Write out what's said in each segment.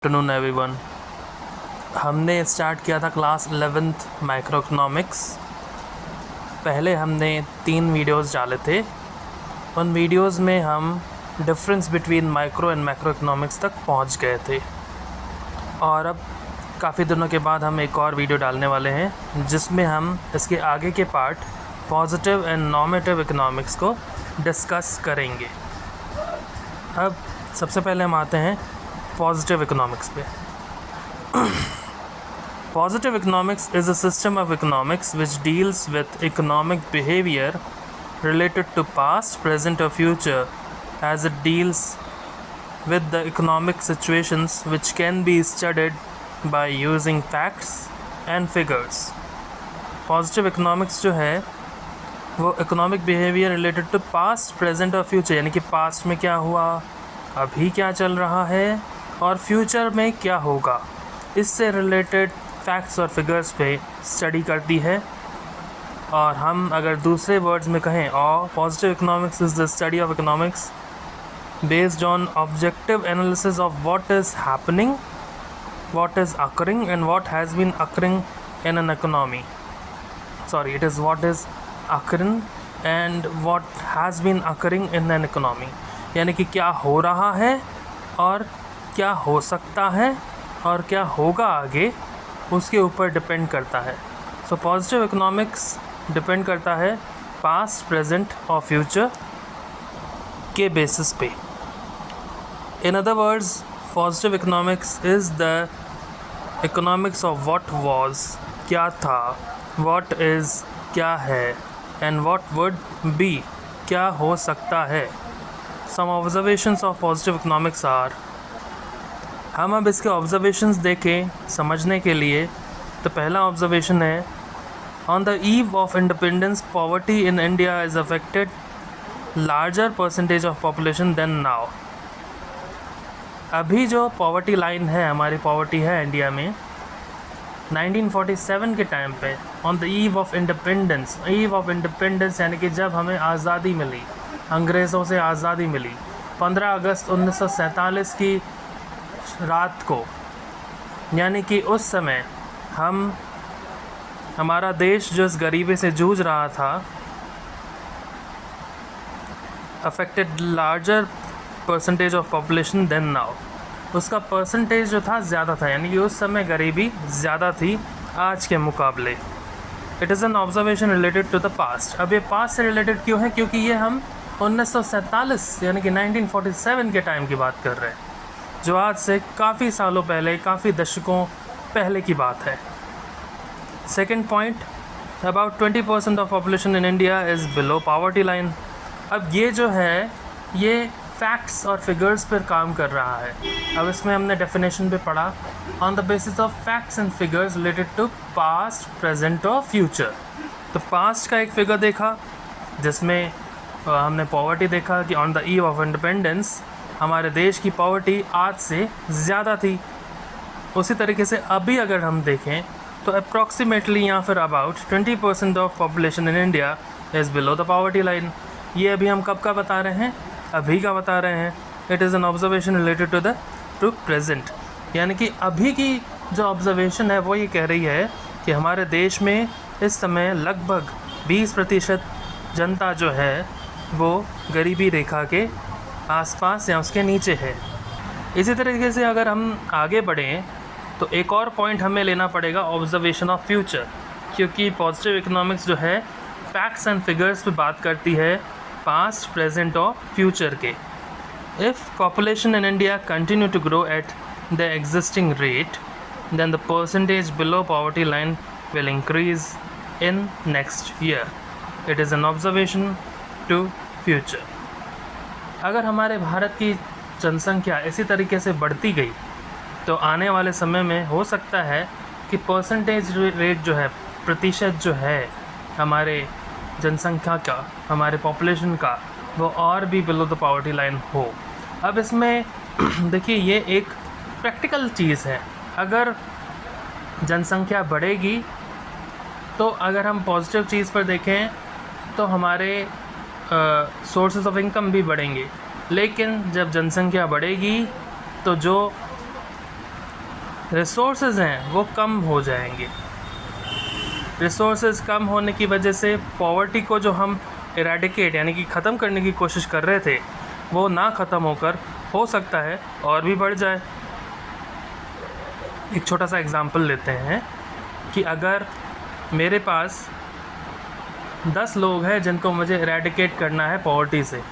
Afternoon everyone. हमने start किया था क्लास 11th माइक्रो इकोनॉमिक्स। पहले हमने 3 वीडियोस डाले थे। उन वीडियोस में हम difference between micro and macro economics तक पहुंच गए थे और अब काफ़ी दिनों के बाद हम एक और वीडियो डालने वाले हैं जिसमें हम इसके आगे के part positive and normative economics को डिस्कस करेंगे। अब सबसे पहले हम आते हैं पॉजिटिव इकोनॉमिक्स पे। Positive economics is a system of economics which deals with economic behaviour related to past, present or future as it deals with the economic situations which can be studied by using facts and figures. Positive economics जो है वो economic behavior related to past, present और future, यानी कि past में क्या हुआ, अभी क्या चल रहा है और फ्यूचर में क्या होगा, इससे रिलेटेड फैक्ट्स और फिगर्स पे स्टडी करती है। और हम अगर दूसरे वर्ड्स में कहें, और positive economics is the study of economics based on objective analysis of what is happening, what is occurring and what has been occurring in an economy. Sorry, it is what is occurring and what has been occurring in an economy, यानी कि क्या हो रहा है और क्या हो सकता है और क्या होगा आगे, उसके ऊपर डिपेंड करता है। सो पॉजिटिव इकोनॉमिक्स डिपेंड करता है पास्ट, प्रेजेंट और फ्यूचर के बेसिस पे। In other words, positive economics is the economics of what was, क्या था, व्हाट इज़, क्या है, एंड व्हाट वुड बी, क्या हो सकता है। Some observations of positive economics are, हम अब इसके ऑब्जर्वेशंस देखें समझने के लिए। तो पहला ऑब्जर्वेशन है, on the eve of independence poverty in India is affected larger percentage of population than now. अभी जो पॉवर्टी लाइन है, हमारी पॉवर्टी है इंडिया में 1947 के टाइम पे, on the eve of independence, ewe of independence यानी कि जब हमें आज़ादी मिली, अंग्रेज़ों से आज़ादी मिली 15 अगस्त 1947 की रात को, यानी कि उस समय हमारा देश जो इस गरीबी से जूझ रहा था, affected larger percentage of population than now, उसका परसेंटेज जो था ज़्यादा था, यानी कि उस समय गरीबी ज़्यादा थी आज के मुकाबले। It is an observation related to the past. अब ये पास्ट से रिलेटेड क्यों है? क्योंकि ये हम 1947 यानी कि 1947 के टाइम की बात कर रहे हैं, जो आज से काफ़ी सालों पहले, काफ़ी दशकों पहले की बात है। Second point, about 20% of population in India is below poverty line. अब ये जो है ये फैक्ट्स और फिगर्स पर काम कर रहा है। अब इसमें हमने डेफिनेशन पे पढ़ा, on the basis of facts and figures related to past, present और फ्यूचर। तो पास्ट का एक फिगर देखा जिसमें हमने पॉवर्टी देखा कि on the eve of independence हमारे देश की पॉवर्टी आज से ज़्यादा थी। उसी तरीके से अभी अगर हम देखें तो अप्रॉक्सीमेटली या फिर about 20% of population in India is below the poverty line. ये अभी हम कब का बता रहे हैं? अभी का बता रहे हैं। It is an observation related to present, यानी कि अभी की जो ऑब्जर्वेशन है वो ये कह रही है कि हमारे देश में इस समय लगभग 20% जनता जो है वो गरीबी रेखा के आसपास या उसके नीचे है। इसी तरीके से अगर हम आगे बढ़ें तो एक और पॉइंट हमें लेना पड़ेगा, ऑब्जर्वेशन ऑफ फ्यूचर, क्योंकि पॉजिटिव इकोनॉमिक्स जो है फैक्ट्स एंड फिगर्स पे बात करती है पास्ट, प्रेजेंट और फ्यूचर के। If population in India continue to grow at the existing rate then the percentage below poverty line will increase in next year. It is an observation to future. अगर हमारे भारत की जनसंख्या इसी तरीके से बढ़ती गई तो आने वाले समय में हो सकता है कि परसेंटेज रेट जो है, प्रतिशत जो है हमारे जनसंख्या का, हमारे पॉपुलेशन का, वो और भी बिलो द पॉवर्टी लाइन हो। अब इसमें देखिए ये एक प्रैक्टिकल चीज़ है। अगर जनसंख्या बढ़ेगी तो अगर हम पॉजिटिव चीज़ पर देखें तो हमारे सोर्सेज ऑफ इनकम भी बढ़ेंगे, लेकिन जब जनसंख्या बढ़ेगी तो जो रिसोर्सेज हैं वो कम हो जाएंगे। रिसोर्सेज कम होने की वजह से पॉवर्टी को जो हम इरेडिकेट यानी कि ख़त्म करने की कोशिश कर रहे थे वो ना ख़त्म होकर हो सकता है और भी बढ़ जाए। एक छोटा सा एग्ज़ाम्पल लेते हैं कि अगर मेरे पास 10 लोग हैं जिनको मुझे इरेडिकेट करना है पॉवर्टी से,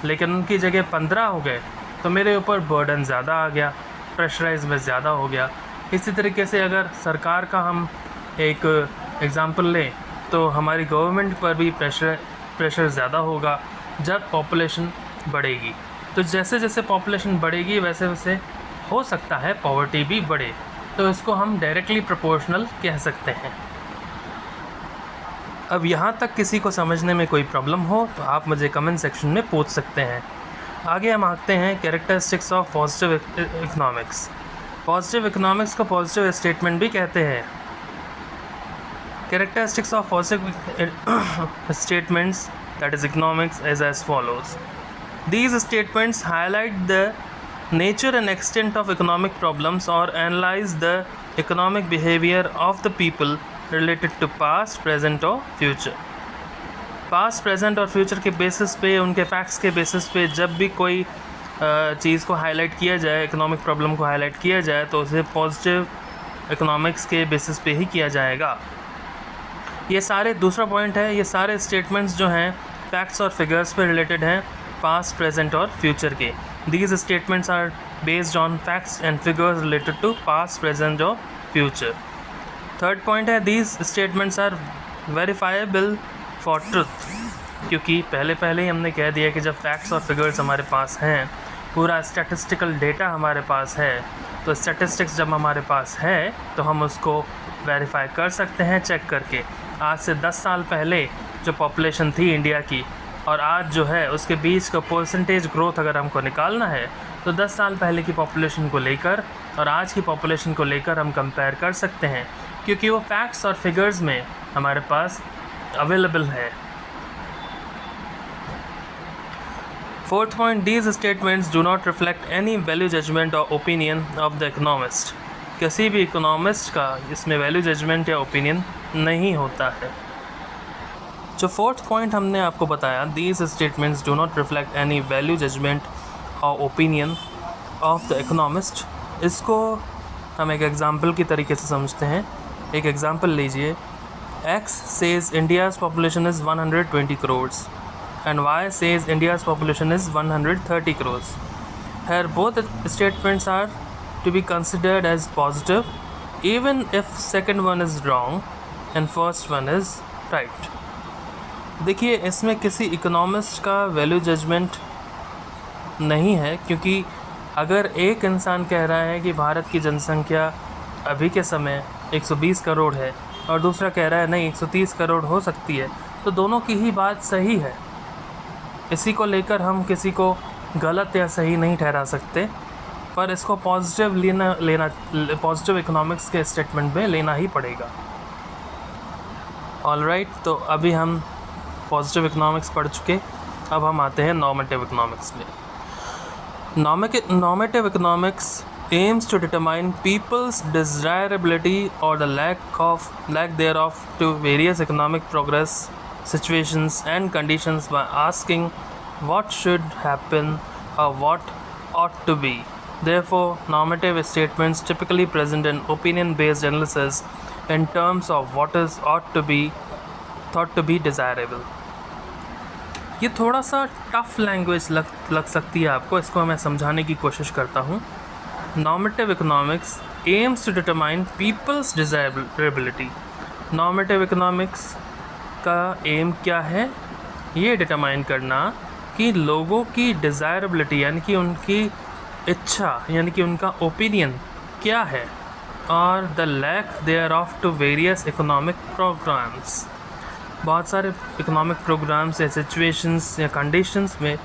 लेकिन उनकी जगह 15 हो गए तो मेरे ऊपर बर्डन ज़्यादा आ गया, प्रेशराइज में ज़्यादा हो गया। इसी तरीके से अगर सरकार का हम एक एग्ज़ाम्पल लें तो हमारी गवर्नमेंट पर भी प्रेशर ज़्यादा होगा जब पॉपुलेशन बढ़ेगी। तो जैसे जैसे पॉपुलेशन बढ़ेगी वैसे वैसे हो सकता है पॉवर्टी भी बढ़े। तो इसको हम डायरेक्टली प्रोपोर्शनल कह सकते हैं। अब यहाँ तक किसी को समझने में कोई प्रॉब्लम हो तो आप मुझे कमेंट सेक्शन में पूछ सकते हैं। आगे हम आते हैं characteristics of positive economics. Positive economics को पॉजिटिव स्टेटमेंट भी कहते हैं। Characteristics of positive statements that is economics is as follows. These statements highlight the nature and extent of economic problems or analyze the economic behavior of the people related to past, present or future. Past, present और future के basis पे, उनके facts के basis पे जब भी कोई चीज़ को हाईलाइट किया जाए, इकोनॉमिक प्रॉब्लम को हाईलाइट किया जाए तो उसे पॉजिटिव इकोनॉमिक्स के बेसिस पे ही किया जाएगा। ये सारे, दूसरा पॉइंट है, ये सारे स्टेटमेंट्स जो हैं फैक्ट्स और फिगर्स पे रिलेटेड हैं, पास्ट, प्रेजेंट और फ्यूचर के। These statements are based on facts and figures related to past, present और फ्यूचर। थर्ड पॉइंट है, these statements are verifiable for truth, क्योंकि पहले ही हमने कह दिया कि जब फैक्ट्स और फिगर्स हमारे पास हैं, पूरा स्टैटिस्टिकल डेटा हमारे पास है, तो स्टैटिस्टिक्स जब हमारे पास है तो हम उसको वेरीफाई कर सकते हैं चेक करके। आज से 10 साल पहले जो पॉपुलेशन थी इंडिया की और आज जो है उसके बीच का परसेंटेज ग्रोथ अगर हमको निकालना है तो 10 साल पहले की पॉपुलेशन को लेकर और आज की पॉपुलेशन को लेकर हम कंपेयर कर सकते हैं, क्योंकि वो फैक्ट्स और फिगर्स में हमारे पास अवेलेबल है। Fourth point, these statements do not reflect any value judgment और ओपिनियन ऑफ द इकोनॉमिस्ट। किसी भी इकोनॉमिस्ट का इसमें वैल्यू जजमेंट या ओपिनियन नहीं होता है। जो फोर्थ पॉइंट हमने आपको बताया, these statements do not reflect any value judgment और ओपिनियन ऑफ द इकोनॉमिस्ट, इसको हम एक एग्जांपल की तरीके से समझते हैं। एक एग्जांपल लीजिए, X says India's population is 120 crores and Y says India's population is 130 crores. Here both statements are to be considered as positive even if second one is wrong and first one is right. देखिए, इसमें किसी economist का value judgement नहीं है, क्योंकि अगर एक इंसान कह रहा है कि भारत की जनसंख्या अभी के समय 120 करोड़ है और दूसरा कह रहा है नहीं 130 करोड़ हो सकती है, तो दोनों की ही बात सही है। इसी को लेकर हम किसी को गलत या सही नहीं ठहरा सकते, पर इसको पॉजिटिव इकोनॉमिक्स के स्टेटमेंट में लेना ही पड़ेगा। ऑलराइट, तो अभी हम पॉजिटिव इकोनॉमिक्स पढ़ चुके, अब हम आते हैं नॉर्मेटिव इकोनॉमिक्स में। Normative economics aims to determine people's desirability or the lack thereof to various economic progress situations and conditions by asking what should happen or what ought to be. Therefore, normative statements typically present an opinion-based analysis in terms of what is ought to be thought to be desirable. ये थोड़ा सा tough language लग सकती है आपको, इसको मैं समझाने की कोशिश करता हूँ। Normative economics aims to determine people's desirability. Normative economics का एम क्या है? ये डिटरमाइन करना कि लोगों की डिज़ायरेबिलिटी यानी कि उनकी इच्छा यानी कि उनका ओपिनियन क्या है, और the lack there of to various economic programs. बहुत सारे इकोनॉमिक प्रोग्राम्स या सिचुएशंस या कंडीशंस में